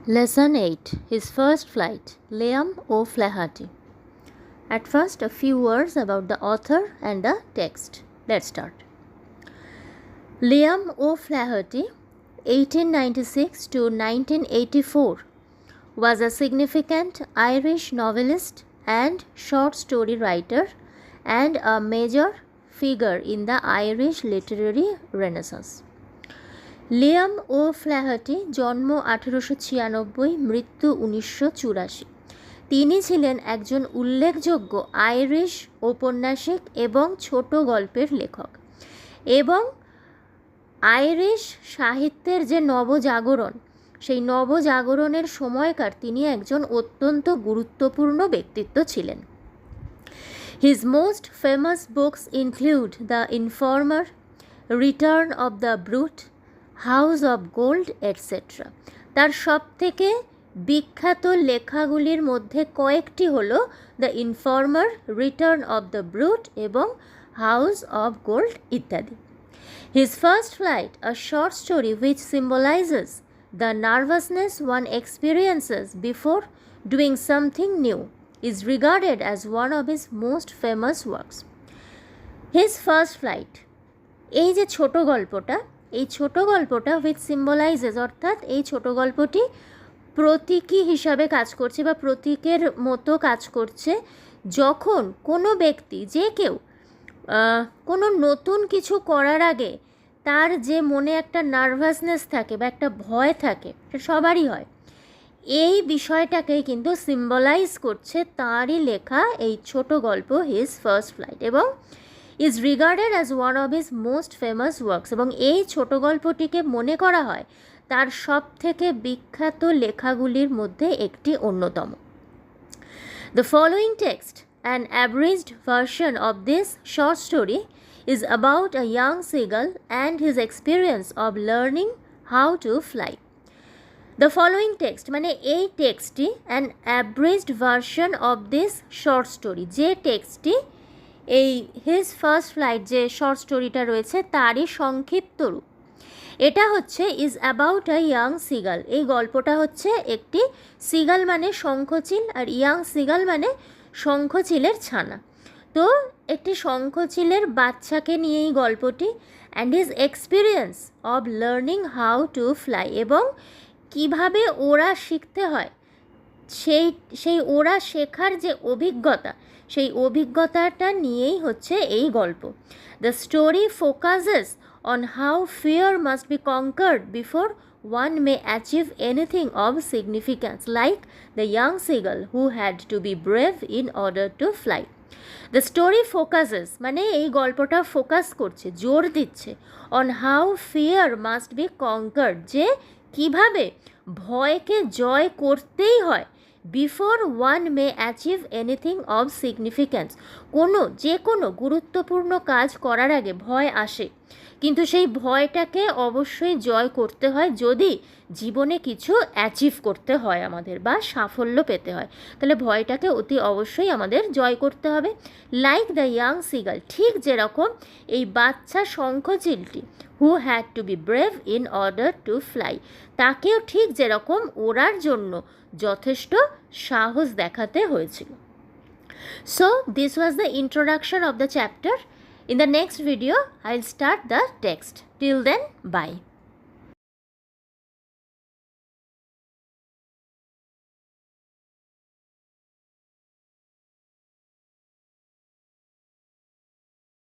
Lesson 8. His first flight. Liam O'Flaherty. At first, a few words about the author and the text. Let's start. Liam O'Flaherty, 1896 to 1984, was a significant Irish novelist and short story writer and a major figure in the Irish literary Renaissance. Liam O'Flaherty জন্ম 1896, মৃত্যু 1984। তিনি ছিলেন একজন উল্লেখযোগ্য Irish ঔপন্যাসিক এবং ছোট গল্পের লেখক এবং আইরিশ সাহিত্যের যে নবজাগরণ, সেই নবজাগরণের সময়কার তিনি একজন অত্যন্ত গুরুত্বপূর্ণ ব্যক্তিত্ব ছিলেন। His most famous books include The Informer, Return of the Brute, house of gold etcetera. তার সবথেকে বিখ্যাত লেখাগুলির মধ্যে কয়েকটি হল the informer, return of the brute এবং হাউস অব গোল্ড ইত্যাদি। His first flight, a short story which symbolises the nervousness one experiences before doing something new, is regarded as one of his most famous works. His first flight, এই যে ছোট গল্পটা, এই ছোট গল্পটা which symbolises, অর্থাৎ এই ছোট গল্পটি প্রতীকী হিসাবে কাজ করছে বা প্রতীকের মতো কাজ করছে। যখন কোনো ব্যক্তি, যে কেউ কোনো নতুন কিছু করার আগে তার যে মনে একটা নার্ভাসনেস থাকে বা একটা ভয় থাকে, সেটা সবারই হয়, এই বিষয়টাকেই কিন্তু সিম্বলাইজ করছে তাঁরই লেখা এই ছোট গল্প হিজ ফার্স্ট ফ্লাইট, এবং is regarded as one of his most famous works, এবং এই ছোট গল্পটিকে মনে করা হয় তার সব থেকে বিখ্যাত লেখাগুলির মধ্যে একটি অন্যতম। The following text, an abridged version of this short story, is about a young seagull and his experience of learning how to fly. The following text মানে এই টেক্সটটি, an abridged version of this short story, যে টেক্সটটি এই his first flight যে short স্টোরিটা রয়েছে তারই সংক্ষিপ্ত রূপ। এটা হচ্ছে is about a young seagull. এই গল্পটা হচ্ছে একটি সিগাল মানে শঙ্খচিল, আর ইয়াং সিগাল মানে শঙ্খচিলের ছানা। তো একটি শঙ্খচিলের বাচ্চাকে নিয়ে এই গল্পটি, and his experience of learning how to fly, এবং কিভাবে ওরা শিখতে হয়, সেই ওরা শেখার যে অভিজ্ঞতা, সেই অভিজ্ঞতাটা নিয়েই হচ্ছে এই গল্প। The story focuses on how fear must be conquered before one May achieve anything of significance, like the young seagull who had to be brave in order to fly. The story focuses মানে এই গল্পটা focus করছে, জোর দিচ্ছে, on how fear must be conquered, যে কিভাবে ভয়কে জয় করতেই হয়, before one May achieve anything of significance, যে কোনো গুরুত্বপূর্ণ কাজ করার আগে ভয় আসে, কিন্তু সেই ভয়টাকে অবশ্যই জয় করতে হয় যদি জীবনে কিছু অ্যাচিভ করতে হয় আমাদের, বা সাফল্য পেতে হয়, তাহলে ভয়টাকে অতি অবশ্যই আমাদের জয় করতে হবে। লাইক দ্য ইয়াং সিগাল, ঠিক যেরকম এই বাচ্চা শঙ্খচিলটি, who had to be brave in order to fly, তাকেও ঠিক যেরকম ওড়ার জন্য যথেষ্ট সাহস দেখাতে হয়েছিল। So this was the introduction of the chapter. In the next video, I'll start the text. Till then, bye.